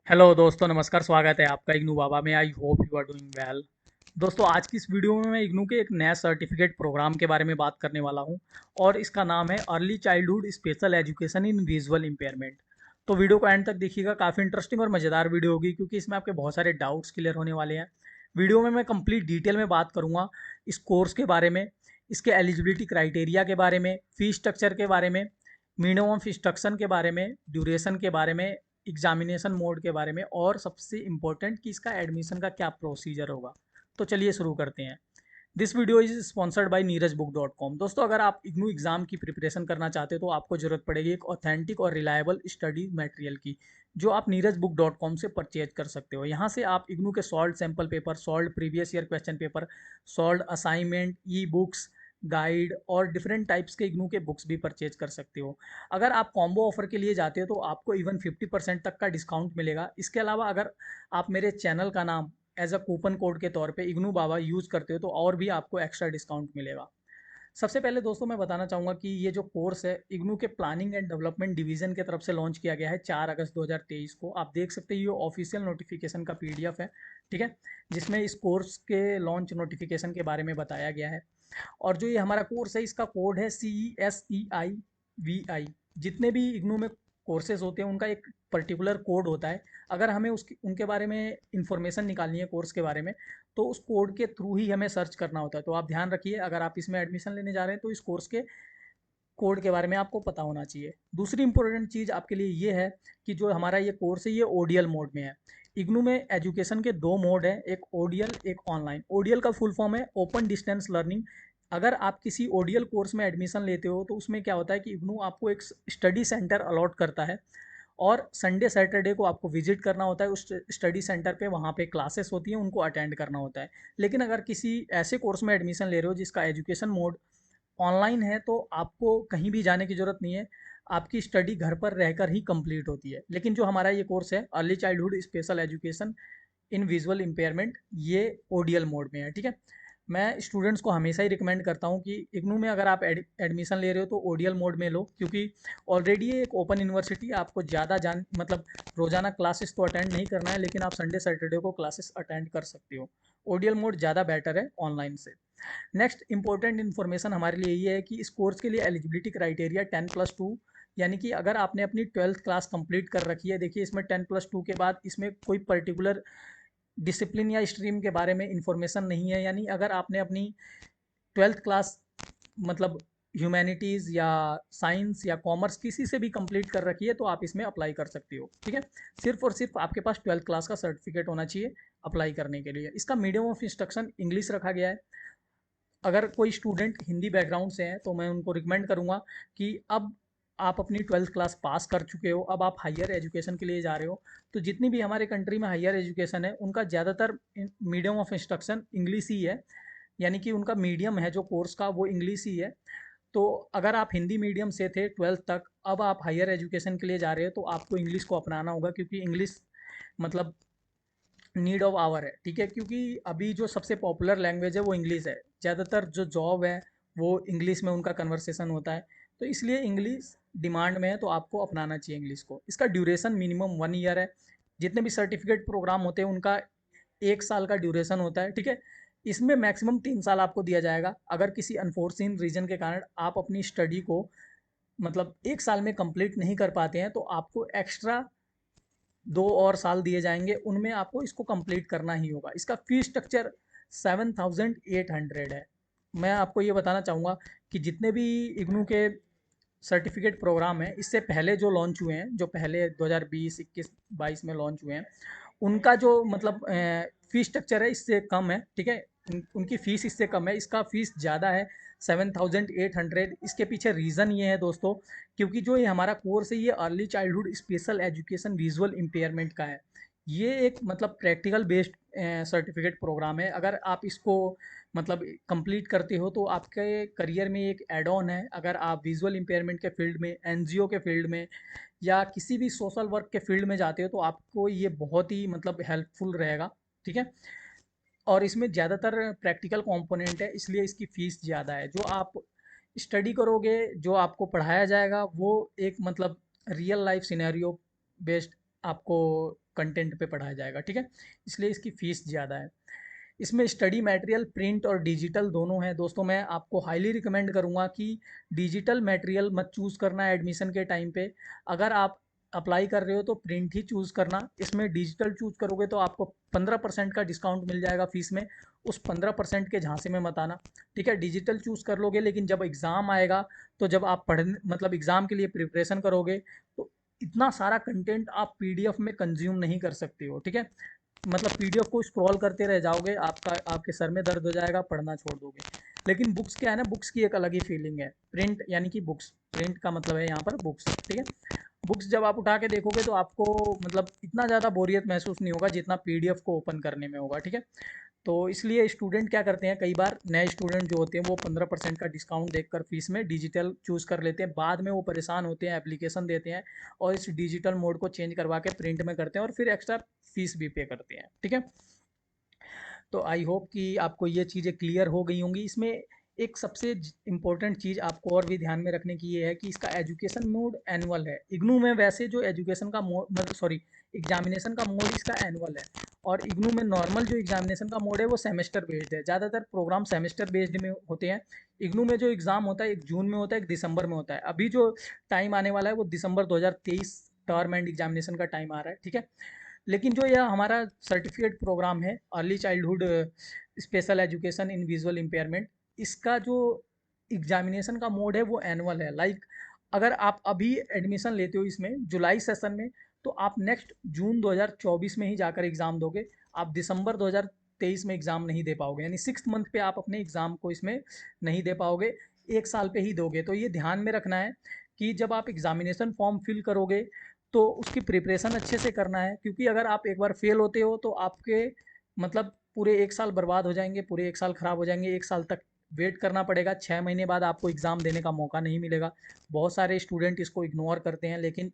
Hello दोस्तों, नमस्कार। स्वागत है आपका इग्नू बाबा में। I hope you are doing well. दोस्तों, आज की इस वीडियो में मैं इग्नू के एक नया सर्टिफिकेट प्रोग्राम के बारे में बात करने वाला हूं और इसका नाम है early childhood special education in visual impairment. तो वीडियो को एंड तक देखिएगा, काफ़ी इंटरेस्टिंग और मज़ेदार वीडियो होगी क्योंकि इसमें आपके बहुत सारे डाउट्स क्लियर होने वाले हैं। वीडियो में मैं कंप्लीट डिटेल में बात करूँगा इस कोर्स के बारे में, इसके एलिजिबिलिटी क्राइटेरिया के बारे में, फ़ी स्ट्रक्चर के बारे में, मिनिमम ऑफ इंस्ट्रक्शन के बारे में, ड्यूरेशन के बारे में, एग्जामिनेशन मोड के बारे में और सबसे इम्पोर्टेंट कि इसका एडमिशन का क्या प्रोसीजर होगा। तो चलिए शुरू करते हैं। This video is sponsored by Neeraj book dot com. दोस्तों, अगर आप इग्नू एग्जाम की प्रिपरेशन करना चाहते हो तो आपको जरूरत पड़ेगी एक ऑथेंटिक और रिलायबल स्टडी मटेरियल की, जो आप नीरजबुक.com से परचेज कर सकते हो। यहाँ से आप इग्नू के solve sample paper, solve previous year question paper, solve assignment, e books, guide और डिफरेंट टाइप्स के इग्नू के बुक्स भी परचेज कर सकते हो। अगर आप कॉम्बो ऑफर के लिए जाते हो तो आपको इवन 50% तक का डिस्काउंट मिलेगा। इसके अलावा अगर आप मेरे चैनल का नाम एज अ कूपन कोड के तौर पे इग्नू बाबा यूज़ करते हो तो और भी आपको एक्स्ट्रा डिस्काउंट मिलेगा। सबसे पहले दोस्तों मैं बताना चाहूँगा कि ये जो कोर्स है इग्नू के प्लानिंग एंड डेवलपमेंट डिवीजन की तरफ से लॉन्च किया गया है 4 अगस्त 2023 को। आप देख सकते हैं ये ऑफिशियल नोटिफिकेशन का पीडीएफ है, ठीक है, जिसमें इस कोर्स के लॉन्च नोटिफिकेशन के बारे में बताया गया है। और जो ये हमारा कोर्स है इसका कोड है CESEIVI। जितने भी इग्नू में कोर्सेज होते हैं उनका एक पर्टिकुलर कोड होता है। अगर हमें उसकी उनके बारे में इंफॉर्मेशन निकालनी है कोर्स के बारे में, तो उस कोड के थ्रू ही हमें सर्च करना होता है। तो आप ध्यान रखिए, अगर आप इसमें एडमिशन लेने जा रहे हैं तो इस कोर्स के कोड के बारे में आपको पता होना चाहिए। दूसरी इंपॉर्टेंट चीज़ आपके लिए ये है कि जो हमारा ये कोर्स है ये ओडीएल मोड में है। इग्नू में एजुकेशन के दो मोड हैं, एक ओडीएल एक ऑनलाइन। ओडीएल का फुल फॉर्म है ओपन डिस्टेंस लर्निंग। अगर आप किसी ओडीएल कोर्स में एडमिशन लेते हो तो उसमें क्या होता है कि इग्नू आपको एक स्टडी सेंटर अलॉट करता है और संडे सैटरडे को आपको विजिट करना होता है उस स्टडी सेंटर पे। वहाँ पे क्लासेस होती हैं, उनको अटेंड करना होता है। लेकिन अगर किसी ऐसे कोर्स में एडमिशन ले रहे हो जिसका एजुकेशन मोड ऑनलाइन है तो आपको कहीं भी जाने की ज़रूरत नहीं है, आपकी स्टडी घर पर रहकर ही कंप्लीट होती है। लेकिन जो हमारा ये कोर्स है early childhood special education in visual impairment, ये ओडीएल मोड में है, ठीक है। मैं स्टूडेंट्स को हमेशा ही रिकमेंड करता हूँ कि इग्नू में अगर आप एडमिशन ले रहे हो तो ओडीएल मोड में लो, क्योंकि ऑलरेडी ये एक ओपन यूनिवर्सिटी है। आपको ज़्यादा जान मतलब रोज़ाना क्लासेस तो अटेंड नहीं करना है, लेकिन आप संडे सैटरडे को क्लासेस अटेंड कर सकते हो। ओडीएल मोड ज़्यादा बेटर है ऑनलाइन से। नेक्स्ट इंपॉर्टेंट इन्फॉर्मेशन हमारे लिए ये है कि इस कोर्स के लिए एलिजिबिलिटी क्राइटेरिया 10+2, यानी कि अगर आपने अपनी 12th क्लास कंप्लीट कर रखी है। देखिए, इसमें 10+2 के बाद इसमें कोई पर्टिकुलर डिसिप्लिन या स्ट्रीम के बारे में इंफॉर्मेशन नहीं है। यानी अगर आपने अपनी 12th क्लास मतलब ह्यूमैनिटीज़ या साइंस या कॉमर्स किसी से भी कंप्लीट कर रखी है तो आप इसमें अप्लाई कर सकते हो, ठीक है। सिर्फ और सिर्फ आपके पास 12th क्लास का सर्टिफिकेट होना चाहिए अप्लाई करने के लिए। इसका मीडियम ऑफ इंस्ट्रक्शन इंग्लिश रखा गया है। अगर कोई स्टूडेंट हिंदी बैकग्राउंड से हैं तो मैं उनको रिकमेंड करूँगा कि अब आप अपनी 12th क्लास पास कर चुके हो, अब आप हायर एजुकेशन के लिए जा रहे हो। तो जितनी भी हमारे कंट्री में हायर एजुकेशन है उनका ज़्यादातर मीडियम ऑफ इंस्ट्रक्शन इंग्लिश ही है, यानी कि उनका मीडियम है जो कोर्स का वो इंग्लिश ही है। तो अगर आप हिंदी मीडियम से थे 12th तक, अब आप हायर एजुकेशन के लिए जा रहे हो तो आपको इंग्लिश को अपनाना होगा, क्योंकि इंग्लिश मतलब नीड ऑफ आवर है, ठीक है। क्योंकि अभी जो सबसे पॉपुलर लैंग्वेज है वो इंग्लिश है। ज़्यादातर जो जॉब है वो इंग्लिश में उनका कन्वर्सेशन होता है, तो इसलिए इंग्लिश डिमांड में है, तो आपको अपनाना चाहिए इंग्लिश को। इसका ड्यूरेशन मिनिमम 1 ईयर है। जितने भी सर्टिफिकेट प्रोग्राम होते हैं उनका 1 साल का ड्यूरेशन होता है, ठीक है। इसमें मैक्सिमम 3 साल आपको दिया जाएगा। अगर किसी अनफोर्सिन रीजन के कारण आप अपनी स्टडी को मतलब 1 साल में कंप्लीट नहीं कर पाते हैं तो आपको एक्स्ट्रा 2 और साल दिए जाएंगे, उनमें आपको इसको कंप्लीट करना ही होगा। इसका फीस स्ट्रक्चर 7,800 है। मैं आपको ये बताना चाहूँगा कि जितने भी इग्नू के सर्टिफिकेट प्रोग्राम हैं इससे पहले जो लॉन्च हुए हैं, जो पहले 2020 21 22 में लॉन्च हुए हैं, उनका जो मतलब फ़ीस स्ट्रक्चर है इससे कम है, ठीक है। उनकी फ़ीस इससे कम है, इसका फ़ीस ज़्यादा है 7,800। इसके पीछे रीज़न ये है दोस्तों, क्योंकि जो ये हमारा कोर्स है ये early childhood special education visual impairment का है। ये एक मतलब प्रैक्टिकल बेस्ड सर्टिफिकेट प्रोग्राम है। अगर आप इसको मतलब कंप्लीट करते हो तो आपके करियर में एक एड ऑन है। अगर आप विजुअल इम्पेयरमेंट के फील्ड में, एनजीओ के फील्ड में या किसी भी सोशल वर्क के फील्ड में जाते हो तो आपको ये बहुत ही मतलब हेल्पफुल रहेगा, ठीक है। और इसमें ज़्यादातर प्रैक्टिकल कंपोनेंट है, इसलिए इसकी फ़ीस ज़्यादा है। जो आप स्टडी करोगे, जो आपको पढ़ाया जाएगा वो एक मतलब रियल लाइफ सिनेरियो बेस्ड आपको कंटेंट पे पढ़ाया जाएगा, ठीक है। इसलिए इसकी फ़ीस ज़्यादा है। इसमें स्टडी मटेरियल प्रिंट और डिजिटल दोनों हैं दोस्तों। मैं आपको हाईली रिकमेंड करूँगा कि डिजिटल मटेरियल मत चूज़ करना है एडमिशन के टाइम पे। अगर आप अप्लाई कर रहे हो तो प्रिंट ही चूज़ करना। इसमें डिजिटल चूज़ करोगे तो आपको 15% का डिस्काउंट मिल जाएगा फ़ीस में। उस 15% के झांसे में मत आना, ठीक है। डिजिटल चूज़ कर लोगे, लेकिन जब एग्ज़ाम आएगा तो जब आप पढ़ने मतलब एग्ज़ाम के लिए प्रिपरेशन करोगे तो इतना सारा कंटेंट आप पीडीएफ में कंज्यूम नहीं कर सकते हो, ठीक है। मतलब पीडीएफ को स्क्रॉल करते रह जाओगे, आपके सर में दर्द हो जाएगा, पढ़ना छोड़ दोगे। लेकिन बुक्स क्या है ना, बुक्स की एक अलग ही फीलिंग है। प्रिंट यानी कि बुक्स, प्रिंट का मतलब है यहाँ पर बुक्स, ठीक है। बुक्स जब आप उठा के देखोगे तो आपको मतलब इतना ज़्यादा बोरियत महसूस नहीं होगा जितना पीडीएफ को ओपन करने में होगा, ठीक है। तो इसलिए स्टूडेंट क्या करते हैं, कई बार नए स्टूडेंट जो होते हैं वो 15% का डिस्काउंट देखकर फीस में डिजिटल चूज़ कर लेते हैं। बाद में वो परेशान होते हैं, एप्लीकेशन देते हैं और इस डिजिटल मोड को चेंज करवा के प्रिंट में करते हैं और फिर एक्स्ट्रा फीस भी पे करते हैं, ठीक है। तो आई होप कि आपको ये चीज़ें क्लियर हो गई होंगी। इसमें एक सबसे इम्पोर्टेंट चीज़ आपको और भी ध्यान में रखने की ये है कि इसका एजुकेशन मोड एनुअल है। इग्नू में वैसे जो एजुकेशन का मोड मतलब सॉरी एग्जामिनेशन का मोड इसका एनुअल है, और इग्नू में नॉर्मल जो एग्जामिनेशन का मोड है वो सेमेस्टर बेस्ड है। ज़्यादातर प्रोग्राम सेमेस्टर बेस्ड में होते हैं। इग्नू में जो एग्ज़ाम होता है एक जून में होता है, एक दिसंबर में होता है। अभी जो टाइम आने वाला है वो दिसंबर 2023 टर्म एंड एग्जामिनेशन का टाइम आ रहा है, ठीक है। लेकिन जो यह हमारा सर्टिफिकेट प्रोग्राम है early childhood special education in visual impairment, इसका जो एग्जामिनेशन का मोड है वो एनुअल है। लाइक अगर आप अभी एडमिशन लेते हो इसमें जुलाई सेशन में, तो आप नेक्स्ट जून 2024 में ही जाकर एग्ज़ाम दोगे। आप दिसंबर 2023 में एग्ज़ाम नहीं दे पाओगे, यानी 6th मंथ पे आप अपने एग्ज़ाम को इसमें नहीं दे पाओगे, एक साल पे ही दोगे। तो ये ध्यान में रखना है कि जब आप एग्ज़ामिनेशन फॉर्म फिल करोगे तो उसकी प्रिपरेशन अच्छे से करना है, क्योंकि अगर आप एक बार फेल होते हो तो आपके मतलब पूरे एक साल बर्बाद हो जाएंगे, पूरे एक साल ख़राब हो जाएंगे। एक साल तक वेट करना पड़ेगा, 6 महीने बाद आपको एग्ज़ाम देने का मौका नहीं मिलेगा। बहुत सारे स्टूडेंट इसको इग्नोर करते हैं, लेकिन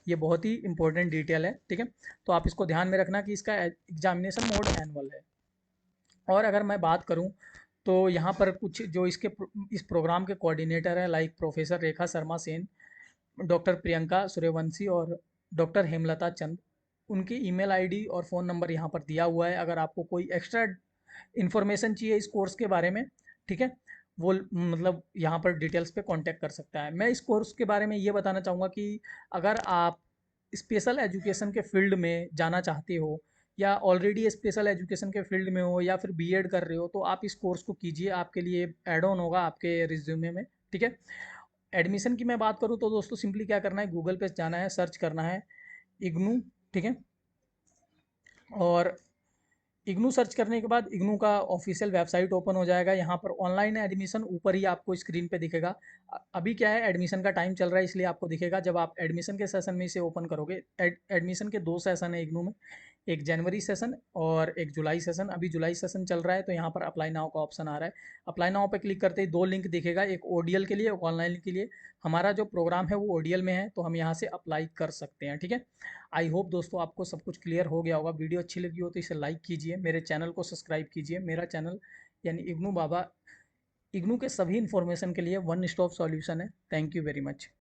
ये बहुत ही इंपॉर्टेंट डिटेल है, ठीक है। तो आप इसको ध्यान में रखना कि इसका एग्जामिनेशन मोड एनुअल है। और अगर मैं बात करूं तो यहाँ पर कुछ जो इस प्रोग्राम के कोऑर्डिनेटर हैं, like professor Rekha Sharma Sen, doctor Priyanka Suryavanshi और डॉक्टर हेमलता चंद, उनकी ईमेल आईडी और फ़ोन नंबर यहाँ पर दिया हुआ है। अगर आपको कोई एक्स्ट्रा इन्फॉर्मेशन चाहिए इस कोर्स के बारे में, ठीक है, वो मतलब यहाँ पर डिटेल्स पे कांटेक्ट कर सकता है। मैं इस कोर्स के बारे में ये बताना चाहूँगा कि अगर आप स्पेशल एजुकेशन के फील्ड में जाना चाहते हो, या ऑलरेडी स्पेशल एजुकेशन के फील्ड में हो, या फिर बीएड कर रहे हो, तो आप इस कोर्स को कीजिए। आपके लिए एड ऑन होगा आपके रिज्यूमे में, ठीक है। एडमिशन की मैं बात करूँ तो दोस्तों सिंपली क्या करना है, गूगल पे जाना है, सर्च करना है इग्नू, ठीक है। और इग्नू सर्च करने के बाद इग्नू का ऑफिशियल वेबसाइट ओपन हो जाएगा। यहाँ पर ऑनलाइन एडमिशन ऊपर ही आपको स्क्रीन पे दिखेगा। अभी क्या है, एडमिशन का टाइम चल रहा है इसलिए आपको दिखेगा। जब आप एडमिशन के सेशन में इसे ओपन करोगे, एडमिशन के 2 सेशन है इग्नू में, एक जनवरी सेशन और एक जुलाई सेशन। अभी जुलाई सेशन चल रहा है तो यहाँ पर अप्लाई नाउ का ऑप्शन आ रहा है। अप्लाई नाउ पे क्लिक करते ही 2 लिंक दिखेगा, एक ओडीएल के लिए, एक ऑनलाइन के लिए। हमारा जो प्रोग्राम है वो ओडीएल में है तो हम यहाँ से अप्लाई कर सकते हैं, ठीक है। आई होप दोस्तों आपको सब कुछ क्लियर हो गया होगा। वीडियो अच्छी लगी हो तो इसे लाइक कीजिए, मेरे चैनल को सब्सक्राइब कीजिए। मेरा चैनल यानी इग्नू बाबा, इग्नू के सभी इन्फॉर्मेशन के लिए वन स्टॉप सॉल्यूशन है। Thank you very much.